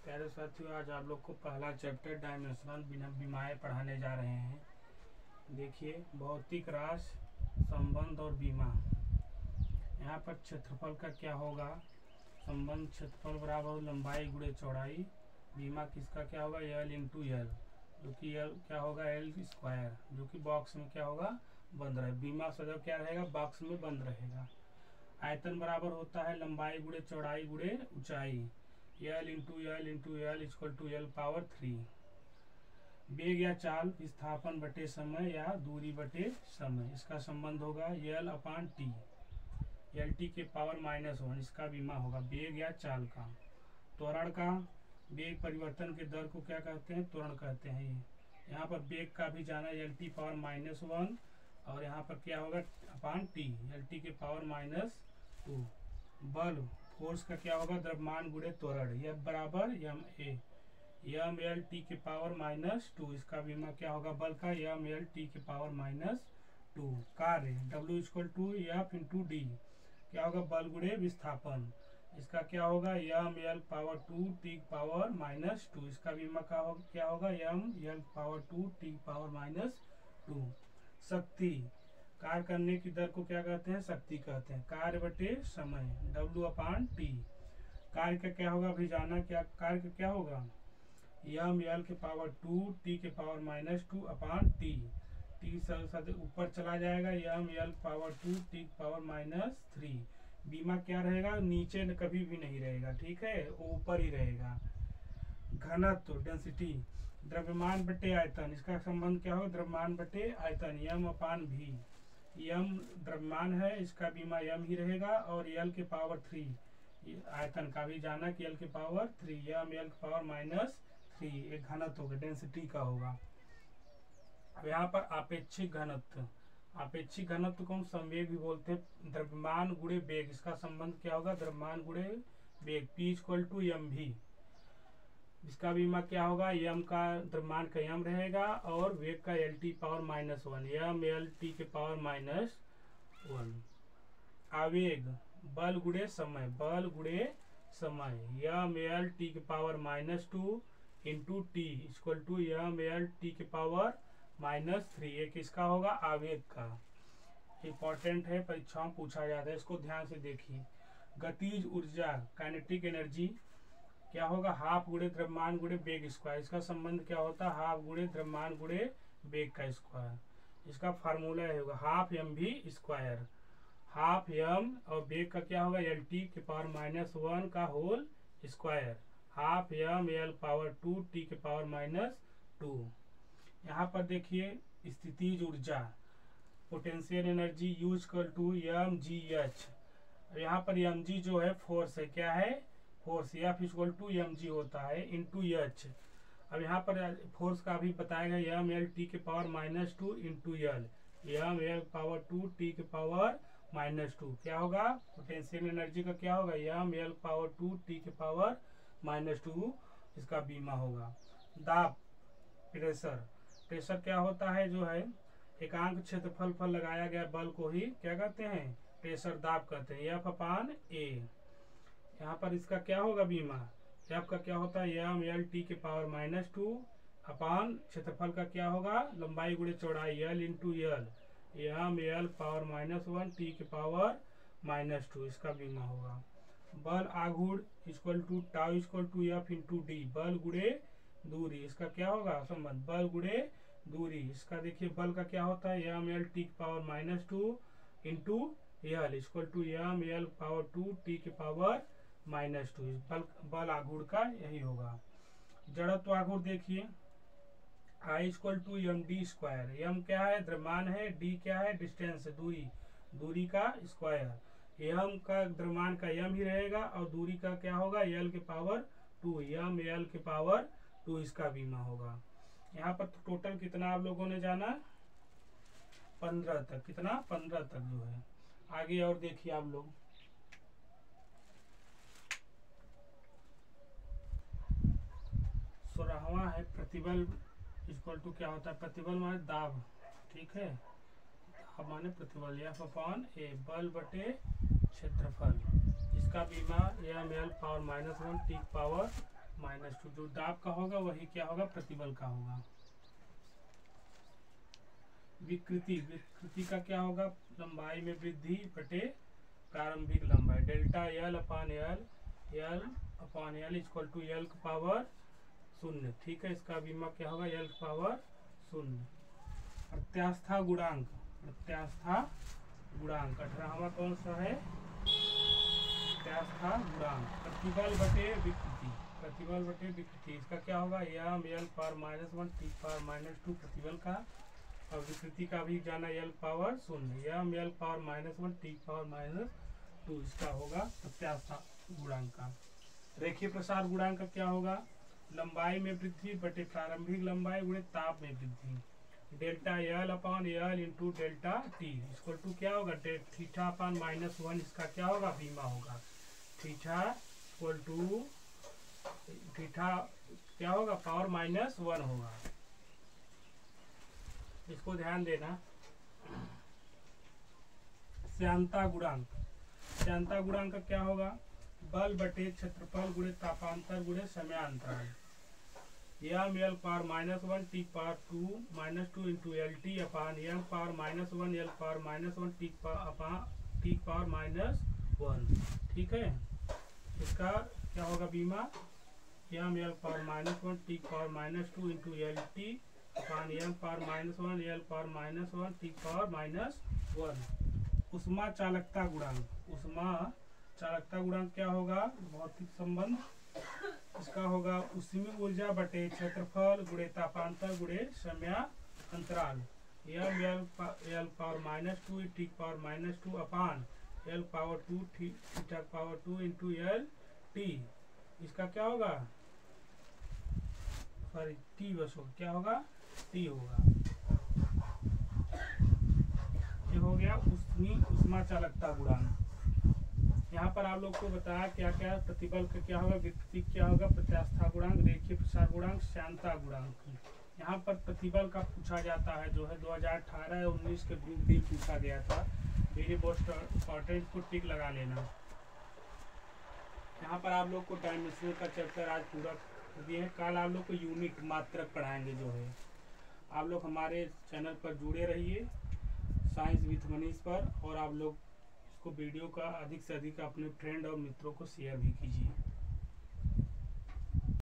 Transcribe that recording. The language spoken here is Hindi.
प्यारे साथियों, आज आप लोग को पहला चैप्टर डायमेंशनल बीमाएं पढ़ाने जा रहे हैं। देखिए, भौतिक राशि, संबंध और बीमा। यहाँ पर क्षेत्रफल का क्या होगा, संबंध क्षेत्रफल बराबर लंबाई गुणे चौड़ाई। बीमा किसका क्या होगा, एल इंटू एल, जो कि एल क्या होगा, एल स्क्वायर, जो कि बॉक्स में क्या होगा, बंद रहे। बीमा सदैव क्या रहेगा, बॉक्स में बंद रहेगा। आयतन बराबर होता है लंबाई गुणे चौड़ाई गुणे ऊंचाई, L into L equal to L power 3। वेग या चाल विस्थापन बटे समय या दूरी बटे समय, इसका संबंध होगा एल अपान टी, एल टी के पावर -1, इसका बीमा होगा वेग या चाल का। त्वरण का, वेग परिवर्तन के दर को क्या कहते हैं, त्वरण कहते हैं। यहाँ पर वेग का भी जाना एल टी पावर -1, और यहाँ पर क्या होगा अपान टी, एल टी के पावर -2। बल फोर्स का क्या होगा, द्रव्यमान गुणे त्वरण, एफ बराबर M A, M L T के पावर -2, इसका बीमा क्या होगा बल का, एम एल टी के पावर -2। कार्य W equal to F into D, क्या होगा बल गुणे विस्थापन, इसका क्या होगा M L power 2 T power -2, इसका बीमा क्या होगा M L power 2 T power -2। शक्ति, कार्य करने की दर को क्या कहते हैं, शक्ति कहते हैं। कार्य बटे समय, W अपान टी। कार्य का क्या होगा, अभी जाना क्या कार्य का क्या होगा, एम एल के पावर 2 टी के पावर -2 अपान टी। टी ऊपर चला जाएगा, M L power 2 T power -3। बीमा क्या रहेगा, नीचे कभी भी नहीं रहेगा, ठीक है, ऊपर ही रहेगा। घनत्व डेंसिटी, द्रव्यमान बटे आयतन, इसका संबंध क्या होगा, द्रव्यमान बटे आयतन, एम अपान भी। यम द्रव्यमान है, इसका बीमा यम ही रहेगा, और एल के पावर 3, आयतन का भी जाना कि एल के पावर 3, यम एल के पावर -3, एक घनत्व होगा, डेंसिटी का होगा। अब यहाँ पर आपेक्षिक घनत्व, आपेक्षिक घनत्व को हम संवेग भी बोलते हैं। द्रव्यमान गुणे वेग, इसका संबंध क्या होगा, द्रव्यमान गुणे वेग, P इक्वल टू एम भी। इसका बीमा क्या होगा, यम का द्रव्यमान का यम रहेगा, और वेग का L T power -1, M L T के पावर -1। आवेग, बल गुणे समय, बल गुणे समय, यम एल टी के power -2 into T equal to M L T के पावर -3, ये किसका होगा, आवेग का। इंपॉर्टेंट है, परीक्षाओं में पूछा जाता है, इसको ध्यान से देखिए। गतिज ऊर्जा, काइनेटिक एनर्जी क्या होगा, हाफ गुणे द्रव्यमान गुणे वेग स्क्वायर, इसका संबंध क्या होता है, हाफ गुणे द्रव्यमान गुणे वेग का स्क्वायर। इसका फार्मूला होगा हाफ एम भी स्क्वायर, हाफ एम और वेग का क्या होगा, एल टी के पावर -1 का whole square, half M L power 2 T के पावर -2। यहाँ पर देखिए स्थितिज ऊर्जा, potential energy U equal to M G H. यहाँ पर एम जी जो है फोर्स है, क्या है, force, F equal to M G होता है इंटू एच। अब यहाँ पर फोर्स का भी बताया गया, एम एल टी के power -2 into L, M L power 2 T के पावर -2, क्या होगा, पोटेंशियल एनर्जी का क्या होगा, एम एल पावर 2 टी के पावर -2, इसका बीमा होगा। दाब, प्रेशर, प्रेशर क्या होता है, जो है एकांक क्षेत्रफल पर लगाया गया बल को ही क्या कहते हैं, प्रेशर दाब कहते हैं, एफ अपान ए। यहाँ पर इसका क्या होगा बीमा, एफ का क्या होता है, एम एल टी के पावर -2 अपान क्षेत्रफल का क्या होगा, लंबाई गुणे चौड़ाई, L into L, M L power -1 T के पावर -2, इसका बीमा होगा। बल आघूर्ण equal to tau equal to F into D, बल गुणे दूरी, इसका क्या होगा संबंध, बल गुणे दूरी। इसका देखिए बल का क्या होता है, एम एल टी के power -2 into L equal to M L power 2 T के पावर -2, बल आघूर्ण का यही होगा। जड़त्व आघूर्ण देखिए, I equal to M D square, M क्या है, द्रव्यमान है, डी क्या है, डिस्टेंस है, दूरी, दूरी का स्क्वायर। एम का द्रव्यमान का एम ही रहेगा, और दूरी का क्या होगा, एल के पावर 2, एम एल के पावर 2, इसका बीमा होगा। यहाँ पर टोटल कितना आप लोगों ने जाना, 15 तक, कितना 15 तक जो है। आगे और देखिए आप लोग, 16वां है प्रतिबल इक्वल टू क्या होता है, प्रतिबल माने दाब, ठीक है, दाब माने प्रतिबल, एफ अपान ए, बल बटे क्षेत्रफल, इसका बीमा M L power -1 T power -2। जो दाब का होगा वही क्या होगा, प्रतिबल का होगा। विकृति, विकृति का क्या होगा, लंबाई में वृद्धि बटे प्रारंभिक लंबाई। Delta L upon L, L upon L equal to L की पावर 0। ठीक है, इसका बीमा क्या होगा, एल की पावर 0। प्रत्यास्था गुणांक, प्रत्यास्था गुणांक 18वां कौन सा है, प्रत्यास्था गुणांक। प्रतिबल बटे विकृति, प्रतिबल बटे विकृति, इसका क्या होगा, M L power -1 T power -2 प्रतिबल का, और विकृति का भी जाना L power 0, M L power -1 T power -2, इसका होगा प्रत्यास्था गुणांक का। रेखीय प्रसार गुणांक का क्या होगा, लंबाई में वृद्धि बटे प्रारंभिक लंबाई गुणे ताप में वृद्धि। Delta L upon L into delta T equal to क्या होगा, थीटा अपान -1, इसका क्या होगा, बीमा होगा। थीटा इक्वल टू थीटा क्या होगा, पावर -1 होगा। इसको ध्यान देना। श्यानता गुणांक, श्यानता गुणांक का क्या होगा, बल बटे क्षेत्रफल गुणे तापांतर गुणे समयांतराल। M L power -1 T power -2 into L T upon M power -1 L power -1 T power -1। ठीक है, इसका क्या होगा बीमा, M L power -1 T power -2 into L T upon M power -1 L power -1 T power -1। उष्मा चालकता गुणांक, उष्मा चालकता गुणांक क्या होगा, भौतिक संबंध, इसका होगा उष्मीय ऊर्जा बटे क्षेत्रफल गुणे तापांतर गुणे समयांतराल। M L power -2 T power -2 upon L power 2 theta power 2 into L T, इसका क्या होगा, सॉरी टी बस होगा, क्या होगा, टी होगा। ये हो गया उष्मा चालकता गुणांक। यहाँ पर आप लोग को बताया क्या क्या, प्रतिबल का क्या होगा, विकृति क्या होगा, प्रत्यास्था गुणांक, रेखीय प्रसार गुणांक, श्यानता गुणांक। यहाँ पर प्रतिबल का पूछा जाता है, जो है 2018 या 19 के ग्रुप डी पूछा गया था। वेरी मोस्ट इम्पोर्टेंट, को टिक लगा लेना। यहाँ पर आप लोग को डायमेंशनल का चैप्टर आज पूरा कर दिए हैं। कल आप लोग को यूनिट मात्रक पढ़ाएंगे जो है। आप लोग हमारे चैनल पर जुड़े रहिए साइंस विथ मनीष पर, और आप लोग इसको वीडियो का अधिक से अधिक अपने फ्रेंड और मित्रों को शेयर भी कीजिए।